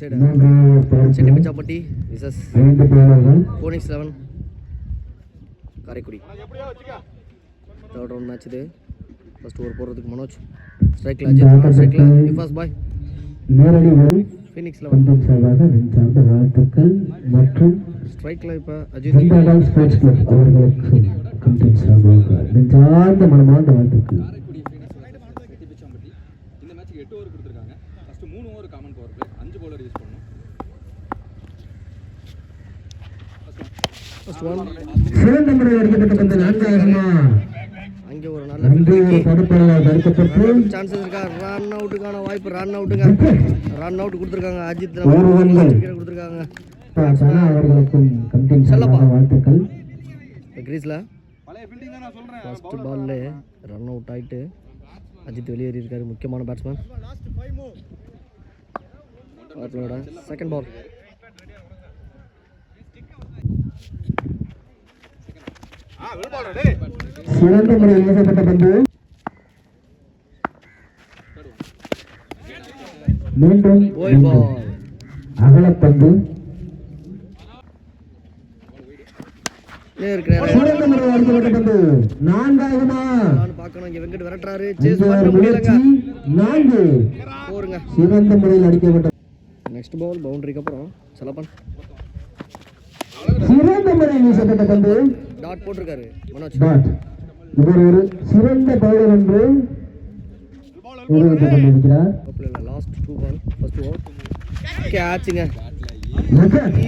செட்டிப்பச்சாப்பட்டி versus Phoenix 11 Karaikudi. Third round match இது. First over போடுறதுக்கு மனோஜ், ஸ்ட்ரைக்ல அஜித், ஸ்ட்ரைக்ல நிஃபாஸ் பாய். ஃபீனிக்ஸ் 11 சார்பாக சார்ந்த வாழ்த்துக்கள் மற்றும் ஸ்ட்ரைக்ல இப்ப அஜித் ஸ்போர்ட்ஸ் கிளப் அவர்களுக்கு கம்பெனி சார்பாக சார்ந்த மனமார்ந்த வாழ்த்துக்கள். இந்த மேட்ச்க்கு 8 ஓவர் கொடுத்திருக்காங்க. First 3 over common power play, 5 bowler use பண்ணனும். ஃபர்ஸ்ட் ஒன் சிறந்த முறையில் அடிக்கப்பட்ட நான்காவதுமா அங்கே ஒரு நல்ல தடுப்பல்ல தடுக்கப்பட்டு சான்சஸ் இருக்கா. ரன் அவுட்டுக்கான வாய்ப்பு, ரன் அவுட்டுங்க, ரன் அவுட் கொடுத்திருக்காங்க. அஜித் விக்கெட் கொடுத்திருக்காங்க. அவர்களுக்கும் கம்பெனி சார்பாக வாழ்த்துக்கள். கிரீஸ்ல பழைய பில்டிங் தான் நான் சொல்றேன். ஃபர்ஸ்ட் பால்ல ரன் அவுட் ஆயிட்டு அஜித் வெளியேறி இருக்காரு. முக்கியமான பேட்ஸ்மேன். செகண்ட் பால் சிறந்த முறையில் வீசப்பட்ட பந்து மீண்டும் ஒயிட் பால், அகலப்பந்து. சிறந்த முறையில் அடிக்கப்பட்ட பந்து நான்காவதுமா பார்க்கணும். இங்க வெங்கட் விரட்டுறாரு, சேஸ் பண்ண முடியலங்க. 4 போருங்க. சிறந்த முறையில் அடிக்கப்பட்ட நெக்ஸ்ட் பால் பவுண்டரிக்கு அப்புறம் செலப்பன் சிறந்த முறையில் வீசப்பட்ட பந்து டாட் போட்டிருக்காரு மனோஜ். டாட். இவர் ஒரு சிறந்த பவுலர் என்று கொண்டிருக்கிறார். லாஸ்ட் 2 பால் ஃபர்ஸ்ட் ஓவர் கேட்சுங்க,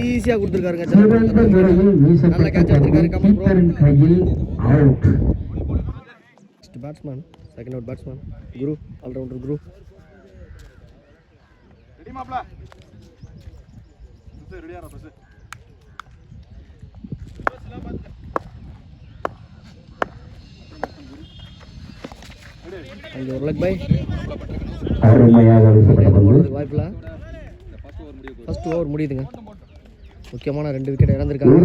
ஈஸியா கொடுத்திருக்காருங்க. சிறந்த முறையில் வீசப்பட்ட பந்து கீப்பரின் கையில் out. Next batsman, second out batsman Guru, all rounder Guru. Ready மாப்ள, ரெடியா பஸ். அங்க ஒரு லக் பை, அருமையாக வீசப்பட்ட பந்து வாய்ப்புல ஃபர்ஸ்ட் ஓவர் முடியுதுங்க. முக்கியமான 2 விக்கெட் இழந்திருக்காங்க.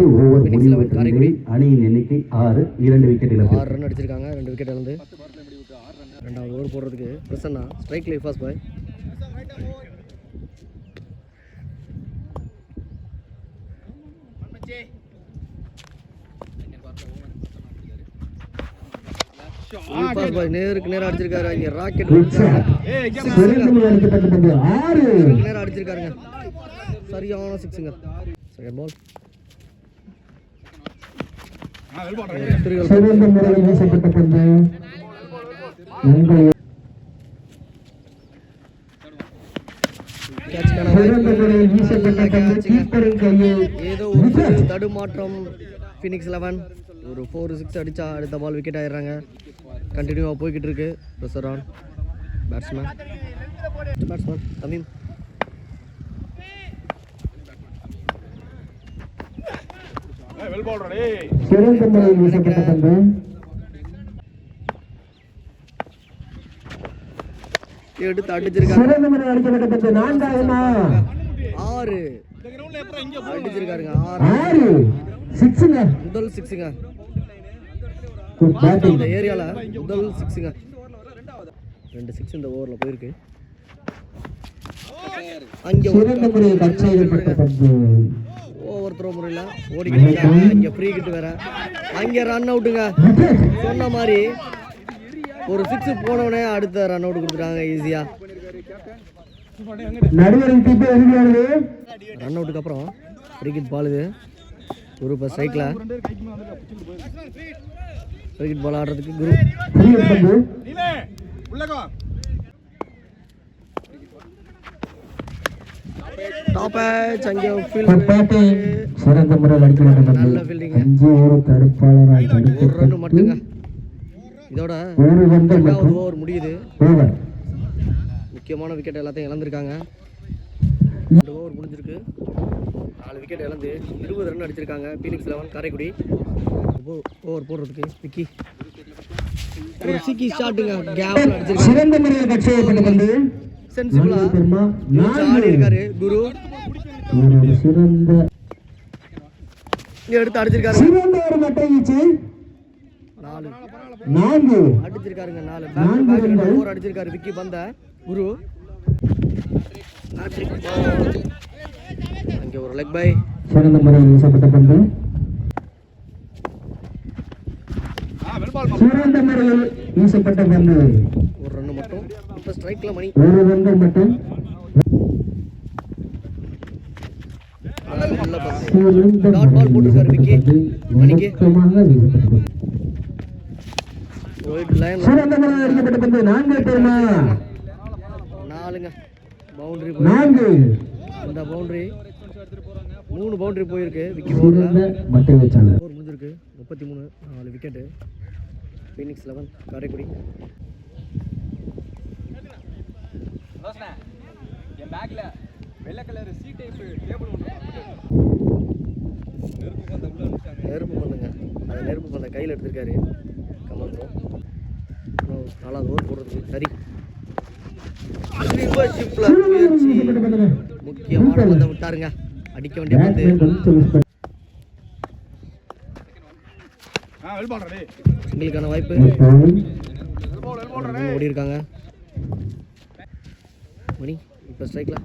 ஃபீனிக்ஸ் 11 காரைக்குடி அணியின் எண்ணிக்கை 6, 2 விக்கெட் இழப்பு. 6 ரன் அடிச்சிருக்காங்க. 2 விக்கெட் இழந்து ரெண்டாவது ஓவர் போடுறதுக்கு பிரசன்னா, ஸ்ட்ரைக்ல நிஃபாஸ் பாய். நிஃபாஸ் பாய் நேருக்கு நேரா அடிச்சிருக்காரு. இங்க ராக்கெட் நேரா அடிச்சிருக்காருங்க. சரியான 6ங்க. செகண்ட் பால் சிறந்த முறையில் வீசப்பட்ட பந்து ஏதோ ஒரு தடுமாற்றம். ஃபீனிக்ஸ் 11 ஒரு 4-6 அடிச்சா அடுத்த பால் விக்கெட் ஆயிடுறாங்க. கண்டினியூவா போய்கிட்டு இருக்கு. Pressure on batsman Tamim. சிறந்த முறையில் வீசப்பட்ட பந்து எடுத்து அடிச்சிருக்காங்க. சிறந்த முறையில் அடிக்கப்பட்ட பந்து நான்காவதுமா 6 அடிச்சிருக்காருங்க. 6 6ங்க. முதல் 6ங்க. பேட்டிங் இந்த ஏரியால முதல் 6ங்க. 2 6 இந்த ஓவர்ல போயிருக்கு. அங்க சிறந்த முறையில் கட் செய்யப்பட்ட பந்து ஓவர் த்ரோ முறையில ஓடிக்கிட்டு இருக்காங்க. இங்க ஃப்ரீ கிட் வேற. அங்க ரன் அவுட்டுங்க. சொன்ன மாதிரி ஒரு 6 போனவனே அடுத்த ரன் அவுட் கொடுத்துட்டாங்க ஈஸியா. நடுவரின் தீர்ப்பு எதிரானது. ரன் அவுட்டுக்கு அப்புறம் ஃப்ரீ கிட் பால் இது. குரு பஸ் சைக்கிள ஃப்ரீ கிட் பால் ஆடுறதுக்கு குரு டாப் ஏஜ் அங்க ஃபீல்ட் சிறந்த முறையில் அடிக்கப்பட்ட பந்து. நல்ல ஃபீல்டிங். 5 ஓவர் தடுப்பாளரால் ஒரு ரன் மட்டுங்க. இதோட ஒரு பந்து மற்றும் ஓவர் முடியுது. ஓவர். முக்கியமான விக்கெட் எல்லாத்தையும் இழந்திருக்காங்க. 2 ஓவர் முடிஞ்சிருக்கு. 4 விக்கெட் இழந்து 20 ரன் அடிச்சிருக்காங்க. ஃபீனிக்ஸ் 11 காரைக்குடி. ஓவர் போடுறதுக்கு விக்கி ஒரு சிக்கி ஷாட்டுங்க. கேப்ல அடிச்சிருக்காங்க. சிறந்த முறையில் கட் செய்யப்பட்ட பந்து சென்சிபிளா ஆடி இருக்காரு குரு. ஒரு சிறந்த எடுத்து அடிச்சிருக்காரு. சிறந்த ஒரு மட்டை வீச்சு 4 அடிச்சிருக்காருங்க. 4 பேக் ஓவர் அடிச்சிருக்காரு விக்கி பந்த குரு. அங்கே ஒரு லெக் பை. சிறந்த முறையில் வீசப்பட்ட பந்து சிறந்த முறையில் வீசப்பட்ட பந்து ஒரு ரன் மட்டும். இப்போ ஸ்ட்ரைக்கில் மணி. ஒரு ரன்கள் மட்டும். நல்ல பந்து. சிறந்த டாட் பால் போட்டிருக்காரு விக்கி. மணிக்கு வழக்கமாக வீசப்பட்ட பந்து. White line. சிறந்த முறையில் அடிக்கப்பட்ட பந்து 4 டேமா 4ங்க. பவுண்டரி 4. இந்த பவுண்டரி 3 பவுண்டரி போயிருக்கு விக்கி. சிறந்த மட்டை வீச்சாளர். ஓவர் முடிஞ்சிருக்கு. 33 4 விக்கெட்டு. ஃபீனிக்ஸ் 11 காரைக்குடி. என் பேக்ல வெள்ளை கலர் சி டைப் டேபிள் ஒன்று நெருப்பு பந்த உள்ள அனுப்பிச்சாங்க. நெருப்பு பண்ணுங்க. அந்த நெருப்பு பந்த கையில் எடுத்திருக்காரு கமல் ப்ரோ. 4வது ஓவர் போடுறதுக்கு சரி. முயற்சி முக்கியமான பந்தை விட்டாருங்க. அடிக்க வேண்டிய பந்து. சிங்கிளுக்கான வாய்ப்பு. ஓடி இருக்காங்க மணி. இப்போ ஸ்ட்ரைக்கில்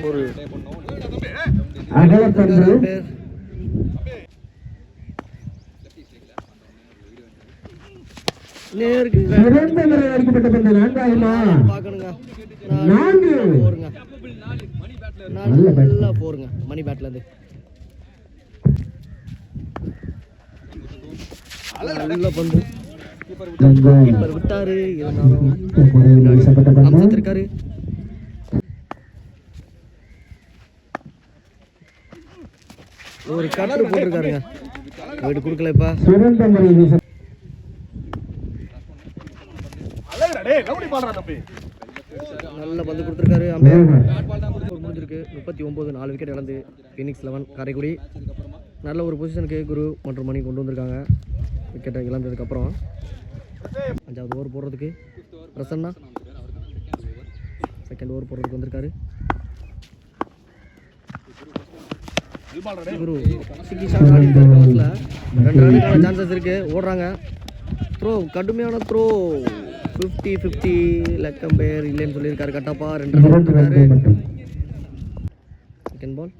ஒரு பேர் நேருக்கு அடிக்கப்பட்ட பந்து 4 பார்க்கணுங்க. 4 போருங்க. நல்லா போருங்க மணி பேட்ல இருந்து. நல்ல பந்து. கீப்பர் விட்டாரு. இருந்தாலும் அம்சத்திருக்காரு. ஒரு கட்டு போட்டிருக்காருங்க. வீடு கொடுக்கலப்பா. சிறந்த முறையில் நல்ல பந்து கொடுத்துருக்காரு. அம்பையர் முடிஞ்சிருக்கு. 39 4 விக்கெட் இழந்து ஃபீனிக்ஸ் 11 காரைக்குடி. நல்ல ஒரு பொசிஷனுக்கு குரு மற்றும் மணி கொண்டு வந்திருக்காங்க. விக்கெட்டை இழந்ததுக்கப்புறம் 5வது ஓவர் போடுறதுக்கு பிரசன்னா. செகண்ட் ஓவர் போடுறதுக்கு வந்திருக்காரு குரு. சிக்கி ஷாட் ஆடிட்டு ஹவுஸில் 2 ரன்னுக்கான சான்சஸ் இருக்கு. ஓடுறாங்க. த்ரோ கடுமையான த்ரோ. 50-50 லெக் அம்பையர் இல்லைன்னு சொல்லியிருக்காரு. கட்டப்பா 2 ரன் போட்டிருக்காரு. Second ball.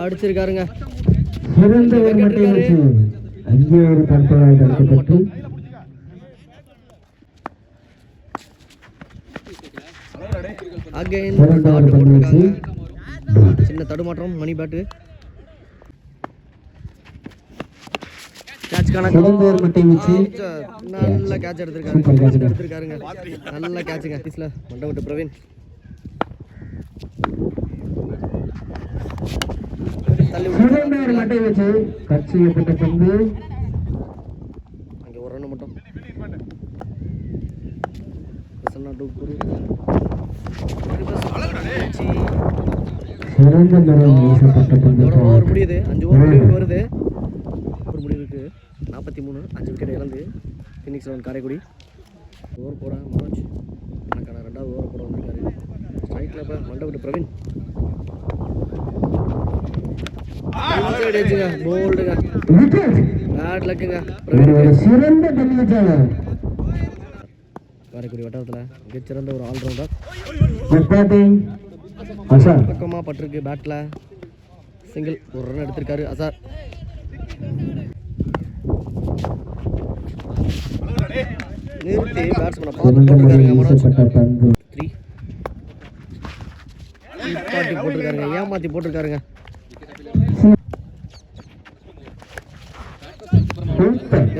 அடிச்சிருக்காருங்க. சிறந்த ஒரு மட்டை வீச்சு. அங்கே ஒரு பந்தாய் தடுக்கப்பட்டு அகைன் டாட் போட்டிருக்காங்க. சின்ன தடுமாற்றம். மணி பேட்டு. கேட்ச் கணக்கு. சிறந்த ஒரு மட்டை வீச்சு. நல்ல கேட்ச் எடுத்திருக்காருங்க. நல்ல கேட்சுங்க. பீஸ்ல மண்டை விட்டு பிரவீன். சிறந்த ஒரு மட்டை வீச்சு. கட் செய்யப்பட்ட பந்து. அங்கே ஒரு ரன் மட்டும். பிரசன்னா டு குரு. சிறந்த முறையில் வீசப்பட்ட பந்து. ஓவர் முடியுது. 5 ஓவர் முடிவுக்கு வருது. ஒரு முடிவுக்கு 43 5 விக்கெட் இழந்து ஃபீனிக்ஸ் 11 காரைக்குடி. ஓவர் போட மனோஜ் எனக்கான 2வது ஓவர் போட வந்திருக்காரு. ஸ்ட்ரைக்கில் இப்போ மண்டை விட்டு பிரவீன். போல்டுங்க. பேட் லக்குங்க பிரவீனுக்கு. சிறந்த பந்து வீச்சாளர். காரைக்குடி வட்டாரத்தில் மிகச்சிறந்த ஒரு ஆல்ரவுண்டர். பக்கமாக பட்டிருக்கு பேட்டில். சிங்கிள் ஒரு ரன் எடுத்திருக்காரு அசார். நிறுத்தி பேட்ஸ்மேனை பார்த்து போட்டிருக்காருங்க மனோஜ். 3 நிப்பாட்டி போட்டிருக்காருங்க. ஏமாற்றி போட்டிருக்காருங்க.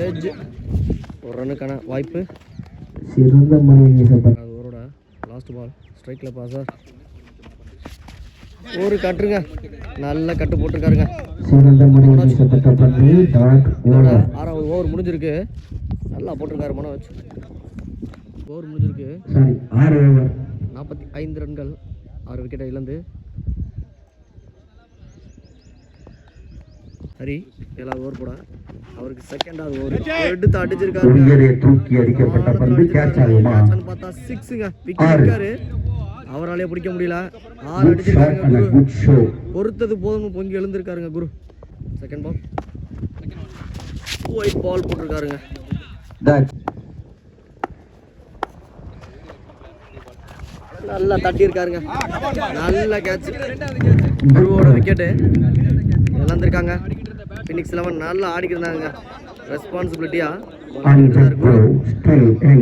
எட்ஜ் ஒரு ரன்னுக்கான வாய்ப்பு. சிறந்த முறையில் வீசப்பட்ட ஓவரோட லாஸ்ட் பால். ஸ்ட்ரைக்கில் பாசார். ஒரு கட்டுருங்க. நல்ல கட்டு போட்டிருக்காருங்க. சிறந்த முறையில் வீசப்பட்ட பந்து. டாட் இதோட ஓவர். 6வது ஓவர் முடிஞ்சிருக்கு. நல்லா போட்டிருக்காரு மனோஜ். ஓவர் முடிஞ்சிருக்கு. 6 ஓவர் 45 ரன்கள் 6 விக்கெட்டை இழந்து. ஹரி 7வது ஓவர் போட. அவருக்கு செகண்டாவது ஓவர் எடுத்து அடிச்சிருக்காரு. தூக்கி அடிக்கப்பட்ட பந்து கேட்ச் ஆகுமா? பார்த்தா 6ங்க. விக்கெட் இருக்காரு. அவராலே பிடிக்க முடியல. 6 Good shot அடிச்சிருக்காருங்க and a Guru. good show. பொறுத்தது போதும் பொங்கி எழுந்திருக்காருங்க குரு. Second ball white ball போட்டிருக்காருங்க. That's நல்லா தட்டியிருக்காருங்க. நல்ல கேட்ச். குருவோட விக்கெட்டு இழந்திருக்காங்க. ஃபினிக்ஸ் 11 நல்லா ஆடிக்கிருந்தாங்க. ரெஸ்பான்சிபிலிட்டியா under throw, still in.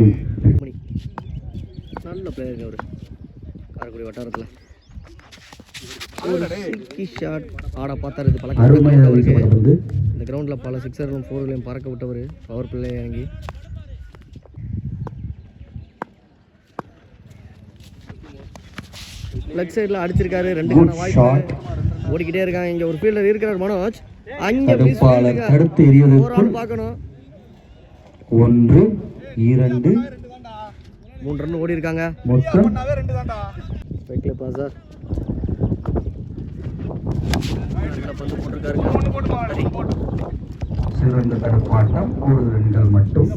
நல்ல பிளேயருங்க அவர் காரைக்குடி வட்டாரத்தில். ஒரு சிக்கி ஷாட் ஆட பார்த்தாரு. இது பழக்கம் அருமையாக அவருக்கு. வீசப்பட்டது. இந்த கிரவுண்டில் பல 6ரும் 4லையும் பறக்க விட்டவர். பவர் பிளே இறங்கி லெக் சைடில் அடிச்சிருக்காரு. 2க்கான வாய்ப்பு. ஓடிக்கிட்டே இருக்காங்க. இங்கே ஒரு ஃபீல்டர் இருக்கிறார் மனோஜ். அங்கே தடுப்பாளர் தடுத்து எறிவதற்குள் பார்க்கணும். 1 2 3 ரன் ஓடி இருக்காங்க. மொத்தம் ஸ்ட்ரைக்ல பாஸர் நல்ல பந்து போட்டிருக்காருங்க. சிறந்த தடுப்பாட்டம். 3 ரன்கள் மட்டும்.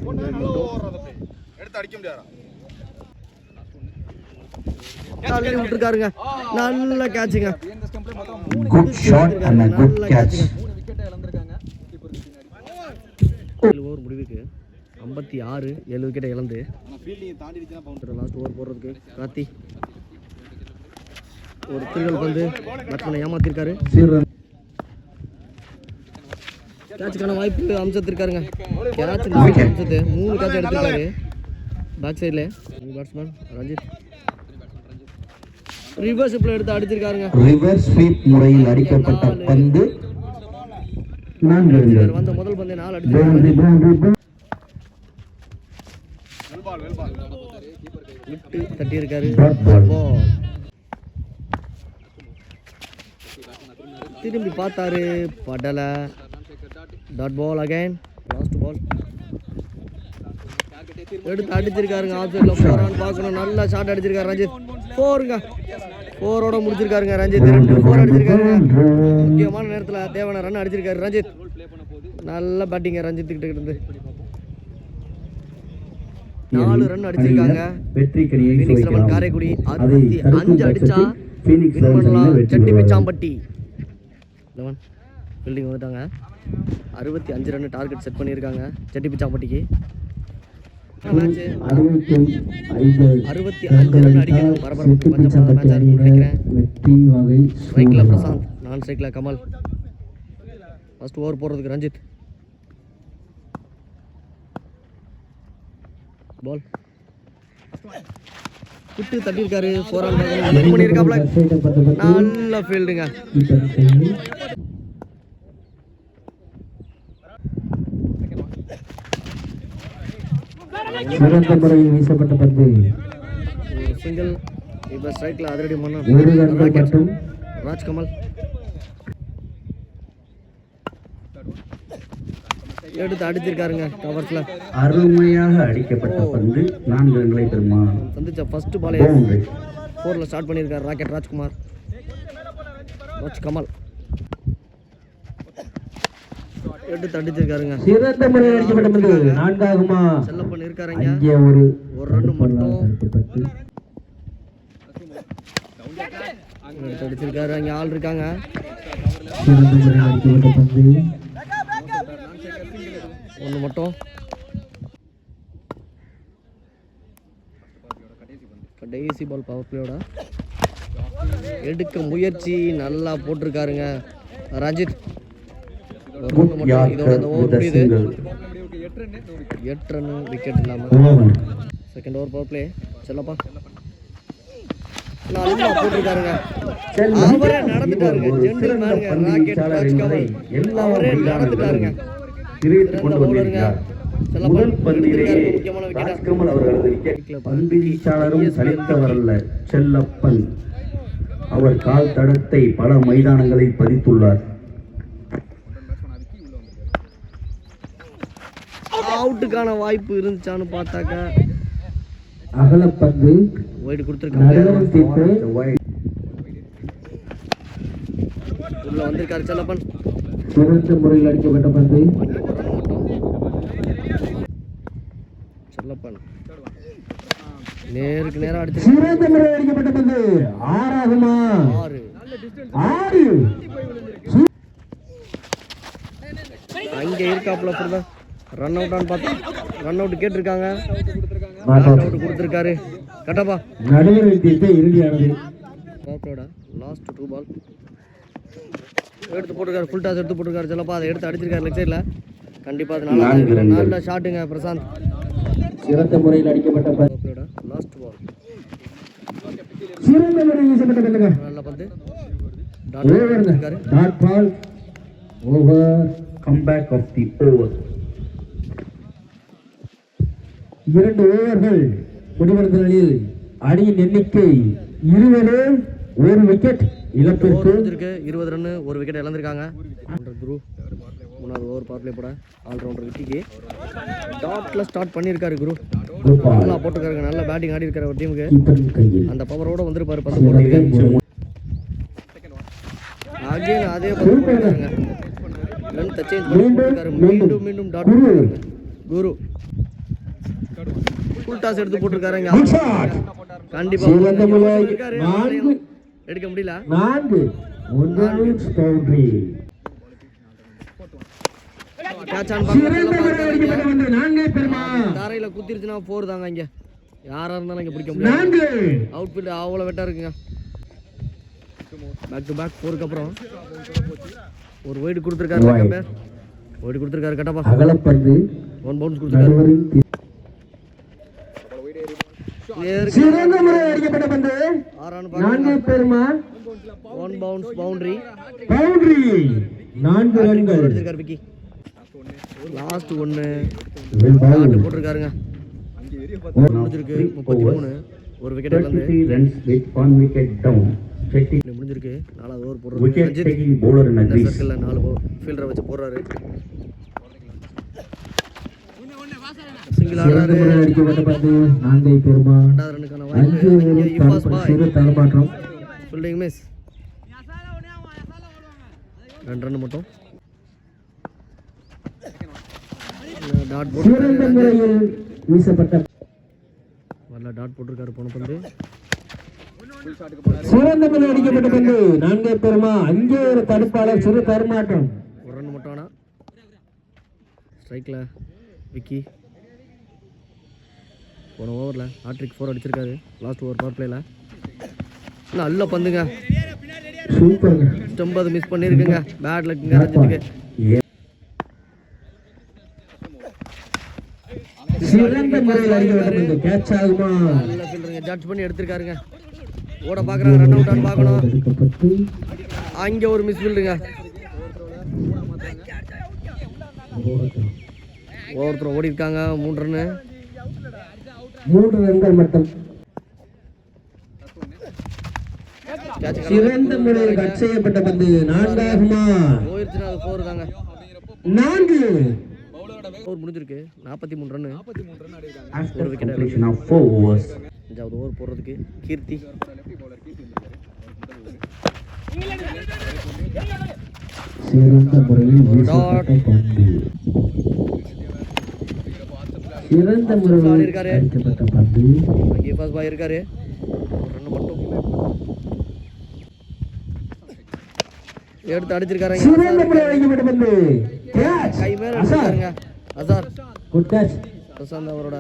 தள்ளி விட்டுருக்காருங்க. நல்ல கேட்சுங்க. Good shot and a good catch. 7 over முடிவுக்கு 56 7 விக்கெட்டை இழந்து லாஸ்ட் ஓவர் போடுறதுக்கு கார்த்தி ஒரு திருகல் பந்து பேட்ஸ்மேனை ஏமாத்திருக்காரு. கேட்சுக்கான வாய்ப்பு அம்சத்திருக்காருங்க. கேட்ச் அம்சத்து 3 கேட்ச் எடுத்திருக்காரு. பேக் சைடில் பேட்ஸ்மேன் ரஞ்சித் ரிவர்ஸ் ஸ்வீப்ல எடுத்து அடிச்சிருக்காருங்க. ரிவர்ஸ் ஸ்வீப் முறையில் அடிக்கப்பட்ட பந்து 4 ரன்கள். வந்த முதல் பந்தே 4 அடிச்சிருக்காரு. விட்டு தட்டி இருக்காரு. திரும்பி பார்த்தாரு படல. Dot ball again. Last ball எடுத்து அடிச்சிருக்காருங்க. ஆஃப் சைட்ல போறான்னு பார்க்கணும். நல்ல ஷாட் அடிச்சிருக்காரு ரஞ்சித். 4ங்க 4ஓட முடிச்சிருக்காருங்க ரஞ்சித். 2 4 அடிச்சிருக்காருங்க. முக்கியமான நேரத்தில் தேவையான ரன் அடிச்சிருக்காரு ரஞ்சித். நல்ல பேட்டிங்க ரஞ்சித் கிட்ட இருந்து. 4 ரன் அடிச்சிருக்காங்க. வெற்றி கனியை ஃபீனிக்ஸ் 11 காரைக்குடி 65 அடிச்சா ஃபீனிக்ஸ் செட்டி பிச்சாம்பட்டி 11 ஃபீல்டிங் வந்துட்டாங்க. 65 ரன் டார்கெட் செட் பண்ணியிருக்காங்க செட்டி பிச்சாம்பட்டிக்கு. மேட்ச் 65 ரன் அடிக்கணும். பரபரப்பு பஞ்சமாக மேட்சாக இருக்கும்னு நினைக்கிறேன். வெற்றி வகை ஸ்ட்ரைக்கில் பிரசாந்த், நான் ஸ்ட்ரைக்கில் கமல். ஃபர்ஸ்ட் ஓவர் போடுறதுக்கு ரஞ்சித். பால் குட்டு தட்டியிருக்காரு. 4 ரன் பண்ணியிருக்காப்ல. நல்ல ஃபீல்டுங்க. சிறந்த முறையில் வீசப்பட்ட பந்து ஒரு சிங்கிள். இப்போ ஸ்ட்ரைக்கில் அதிரடி மன்னன் 1 ரன்கள் மட்டும். ராஜ்கமல் எடுத்து அடிச்சிருக்காருங்க. கவர்ஸ்ல அருமையாக அடிக்கப்பட்ட பந்து 4 ரன்களை பெறுமா. சந்திச்ச ஃபர்ஸ்ட் பாலே 4ல ஸ்டார்ட் பண்ணியிருக்காரு ராக்கெட் ராஜ்குமார். ராஜ்கமல் எடுத்து அடிச்சிருக்காருங்க. சிறந்த முறையில் அடிக்கப்பட்ட பந்து 4ஆகுமா. செல்லப்பன் இருக்காருங்க. இங்கே ஒரு ரன் மட்டும் எடுத்து அடிச்சிருக்காரு. அங்கே ஆள் இருக்காங்க. சிறந்த முறையில் அடிக்கப்பட்ட பந்து 1 மட்டும். கடைசி பால் பவர் பிளேயோட எடுக்க முயற்சி நல்லா போட்டிருக்காருங்க ரஞ்சித். இதோட இந்த ஓவர் முடியுது. 8 ரன் விக்கெட் இல்லாமல். Second over power play Chellappa போட்டிருக்காருங்க. அவரே நடந்துட்டாருங்க. ஜென்டில்மேனுங்க ராக்கெட் ராஜ்கமல். அவரே நடந்துட்டாருங்க. முதல் பந்திலேயே ராஜ்கமல் அவர்களது விக்கெட். பந்து வீச்சாளரும் சலித்தவரல்ல செல்லப்பன். அவர் கால் தடத்தை பல மைதானங்களில் பதித்துள்ளார். அவுட்டுக்கான வாய்ப்பு இருந்துச்சான்னு பார்த்தாக்க அகலப்பந்து ஒயிட் கொடுத்துருக்காங்க. உள்ள வந்திருக்காரு செல்லப்பன். சிறந்த முறையில் அடிக்கப்பட்ட பந்து. செல்லப்பன் நேருக்கு நேராக அடிச்சு சிறந்த முறையில் அடிக்கப்பட்ட பந்து ஆறாகுமா 6. 6 அங்கே இருக்காப்புல ஃபுல்லாக ரன் அவுட்டான்னு பார்த்து ரன் அவுட் கேட்டிருக்காங்க. நாட் ரன் அவுட் அவுட் கொடுத்துருக்காரு. கட்டப்பா நடுவர் தீர்ப்பு இறுதியானது. பாப்போட லாஸ்ட் 2 பால் எடுத்து போட்டுருக்காரு. ஃபுல் டாஸ் எடுத்து போட்டுருக்காரு. சொல்லப்பா அதை எடுத்து அடிச்சிருக்காரு லெக் சைடில். கண்டிப்பாக அது நல்லா நல்ல ஷாட்டுங்க பிரசாந்த். சிறந்த முறையில் அடிக்கப்பட்ட பந்து பாப்போட லாஸ்ட் பால் சிறந்த முறையில் வீசப்பட்ட பந்துங்க. நல்ல பந்து ஓவருங்க. Dot ball over. Comeback of the over. 2 ஓவர்கள் முடிவடைந்த நிலையில் அணியின் எண்ணிக்கை 20. 1 விக்கெட் இழப்பிற்கு. 20 ரன் 1 விக்கெட் இழந்திருக்காங்க. குரு 3வது ஓவர் பவர் பிளே போட ஆல்ரவுண்டர் விக்கிக்கு டாட்ல ஸ்டார்ட் பண்ணியிருக்காரு. குரு நல்லா போட்டுருக்காரு. நல்ல பேட்டிங் ஆடி இருக்காரு ஒரு டீமுக்கு. கீப்பரின் கையில் அந்த பவரோட வந்திருப்பாரு பந்து போடுறதுக்கு. அகைன் அதே பந்து போட்டுருக்காருங்க. ரன் சேஞ்ச் பண்ணி போட்டுருக்காரு. மீண்டும் மீண்டும் டாட் போட்டுருக்காருங்க. குரு ஃபுல் டாஸ் எடுத்து போட்டுருக்காரு. கண்டிப்பா எடுக்க முடியல. 4 பவுண்டரி. தரையில குத்திருச்சுன்னா 4 தாங்க. இங்க யாரா இருந்தாலும் இங்க பிடிக்க முடியாது. அவுட் ஃபீல்ட் அவ்வளவு வெட்டா இருக்குங்க. பேக் டு பேக் 4க்கு அப்புறம் ஒரு வைடு கொடுத்துருக்காரு. வைடு கொடுத்துருக்காரு. கட்டப்பா அகலப்பந்து 1 பவுன்ஸ் கொடுத்துருக்காரு. சிறந்த முறையில் அடிக்கப்பட்ட பந்து 1 பவுன்ஸ் பவுண்டரி. 4 ரன்கள் அடிச்சிருக்காரு விக்கி. Last 1 dot போட்டுருக்காருங்க. முடிஞ்சிருக்கு 33. 1 விக்கெட் இழந்து முடிஞ்சிருக்கு. 4வது ஓவர் போடுறாரு. சர்க்கிள்ல 4 ஃபீல்டரை வச்சு போடுறாரு. சிங்கிள் ஆடுறாரு. அடிக்கப்பட்ட பந்து 4 பெருமா. 2வது ரன்னுக்கான வாய்ப்பு. இஃபாஸ் பாய் தரமாற்றம். Fielding miss. 2 ரன் மட்டும். டாட் சிறந்த முறையில் வீசப்பட்ட வரல. டாட் போட்டிருக்காரு போன பந்து. சிறந்த முறையில் அடிக்கப்பட்ட பந்து 4 பெருமா. அங்கே ஒரு தடுப்பாளர் சிறு தரமாற்றம். 1 ரன் மட்டும் ஆனா ஸ்ட்ரைக்ல விக்கி. போன ஓவரில் ஹாட்ரிக் 4 அடிச்சிருக்காரு. லாஸ்ட் ஓவர் பவர் பிளேல நல்ல பந்துங்க. சூப்பர். ஸ்டம்ப் அது மிஸ் பண்ணியிருக்குங்க. பேட் லக்குங்க ரஞ்சித்துக்கு. சிறந்த முறையில் அடிக்கப்பட்ட பந்து கேட்ச் ஆகுமா? நல்ல ஃபீல்டருங்க. ஜட்ஜ் பண்ணி எடுத்திருக்காருங்க. ஓட பார்க்குறாங்க. ரன் அவுட் ஆன்னு பார்க்கணும். அங்கே ஒரு மிஸ் ஃபீல்டுங்க. ஒவ்வொருத்தரும் ஓடி இருக்காங்க. 3 ரன்னு. 3 ரன்கள் மட்டும். சிறந்த முறையில் கட் செய்யப்பட்ட பந்து 4 ஆகுமா? போயிருச்சுன்னா அது 4 தாங்க. 4 ஓவர் முடிஞ்சிருக்கு. 43 ரன்னு. 1 விக்கெட். 5வது ஓவர் போடுறதுக்கு கீர்த்தி. சிறந்த முறையில் வீசப்பட்ட பந்து. சிறந்த முறையில் அடிக்கப்பட்ட பந்து. அங்கே ஃபர்ஸ்ட் பாய் இருக்காரு. 1 ரன் மட்டும் எடுத்து அடிச்சிருக்காருங்க. சிறந்த முறையில் அடிக்கப்பட்ட பந்து கேட்ச். கை மேல அடிச்சிருக்காருங்க. Azhar good catch. பிரசாந்த் அவரோட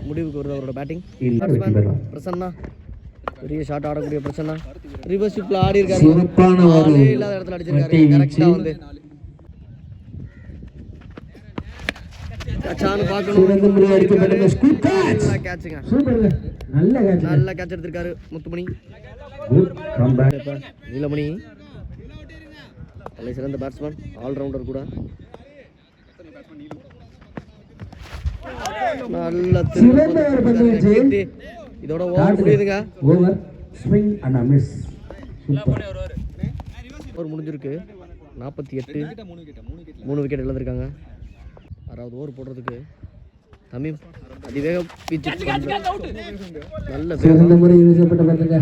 முடிவுக்கு வருது அவரோட பேட்டிங். பிரசன்னா பெரிய ஷாட் ஆடக்கூடிய பிரசன்னா ரிவர்ஸ் ஷிப்ல ஆடி இருக்காரு. சிறப்பான ஒரு இல்லாத இடத்துல அடிச்சிருக்காரு. கரெக்ட்டா வந்து கச்சான்னு பார்க்கணும். சிறந்த முறையில் அடிக்கப்பட்ட குட் கேட்ச். நல்ல கேட்ச்ங்க. சூப்பர். நல்ல கேட்ச். நல்ல கேட்ச் எடுத்திருக்காரு முத்துமணி. Good comeback. நீலமணி நல்ல சிறந்த பேட்ஸ்மேன். ஆல்ரவுண்டர் கூட. நல்ல சிறந்த ஒரு பந்து வீச்சு. இதோட ஓவர் முடியுதுங்க. Over swing and a miss. Super. Over முடிஞ்சிருக்கு. 48. 3 விக்கெட் இழந்திருக்காங்க. 6வது ஓவர் போடுறதுக்கு தமீம் அதிவேக வீச்சு. நல்ல சிறந்த முறையில் வீசப்பட்ட பந்துங்க.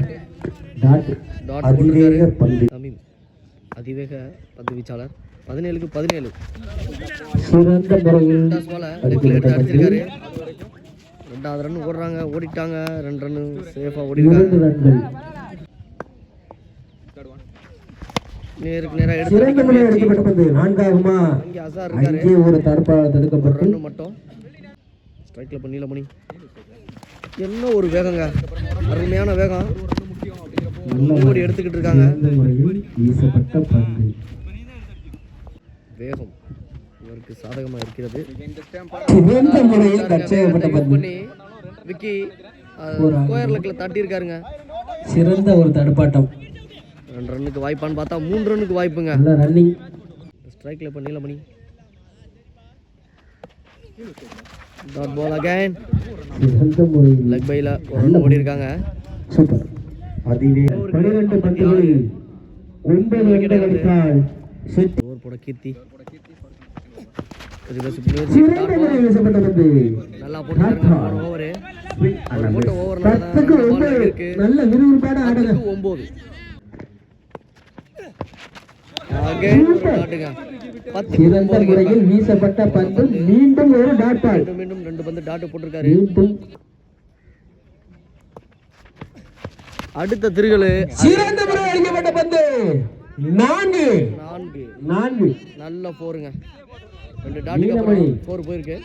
டாட் போட்டுருக்காரு தமீம். அதிவேக பந்து வீச்சாளர். 17க்கு 17. சிறந்த முறையில் டாஸ் பால லெக்ல எடுத்து அடிச்சிருக்காரு. 2வது ரன் ஓடுறாங்க, ஓடிட்டாங்க. 2 ரன் சேஃபாக ஓடிட்டாங்க. 2 ரன்கள். நேருக்கு நேராக சிறந்த முறை எடுத்து எடுக்கப்பட்டது. 4ஆகுமா? இங்கே அசார் இருக்காரு. அங்கே ஒரு தடுப்பாக தடுக்கப்பட்டு ரன்னு மட்டும் ஸ்ட்ரைக்கில் பண்ணி நீலமணி. என்ன ஒரு வேகங்க, அருமையான வேகம். ஓடி எடுத்துக்கிட்டு இருக்காங்க. சிறந்த முறையில் வீசப்பட்ட பந்து. வேகம் இவருக்கு சாதகமாக இருக்கிறது. சிறந்த முறையில் கட் செய்யப்பட்ட பந்து. பண்ணி விக்கி ஸ்கொயர் லெக்கில் தட்டியிருக்காருங்க. சிறந்த ஒரு தடுப்பாட்டம். 2 ரன்னுக்கு வாய்ப்பான்னு பார்த்தா 3 ரன்னுக்கு வாய்ப்புங்க. நல்ல ரன்னிங். ஸ்ட்ரைக்கில் இப்போ நீலமணி. Dot ball again. சிறந்த முறையில் லெக் பையில் ஒரு ரன் ஓடி இருக்காங்க. சூப்பர். அதிலே 12 பந்துகளில் 9 ரன்கள் அடித்தால் செட். ஓவர் போட கீர்த்தி. ரிவர்ஸ் முயற்சி. சிறந்த முறையில் வீசப்பட்ட பந்து. நல்லா போட்டுருக்காங்க. ஓவரு போட்ட ஓவர் 10க்கு 9 இருக்கு. நல்ல விறுவிறுப்பான ஆடுங்க. 9 அகைன் ஒரு டாட்டுங்க. 10க்கு சிறந்த 9 முறையில் வீசப்பட்ட பந்து. மீண்டும் ஒரு டாட் பால். மீண்டும் 2 பந்து டாட் போட்டிருக்காரு. மீண்டும் அடுத்த திருகலு. சிறந்த முறையில் அடிக்கப்பட்ட பந்து. 4 4 நல்ல போருங்க. 2 டாட்டுக்கு அப்புறம் 4 போயிருக்கு.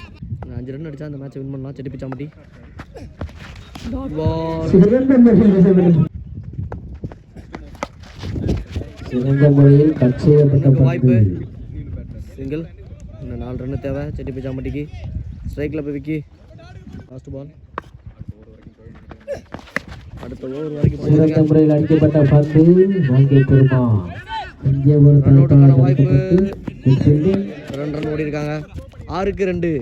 5 ரன் அடிச்சா அந்த மேட்சை வின் பண்ணலாம். செட்டிப்பிச்சாம்பட்டி. Dot ball. சிறந்த முறையில் வீசப்பட்ட சிறந்த முறையில் கட் செய்யப்பட்ட வாய்ப்பு. பந்து. சிங்கிள். இன்னும் 4 ரன்னு தேவை செட்டிப்பிச்சாம்பட்டிக்கு. ஸ்ட்ரைக்கில் போய் விக்கி. Last ball. அடுத்த ஓவர் வரைக்கும் சிறந்த முறையில் அடிக்கப்பட்ட பந்து. வாங்கி பெருமா. இங்கே ஒரு ரன் அவுட்டுக்கான வாய்ப்பு. 2 2 ரன் ஓடி இருக்காங்க. 6க்கு 2.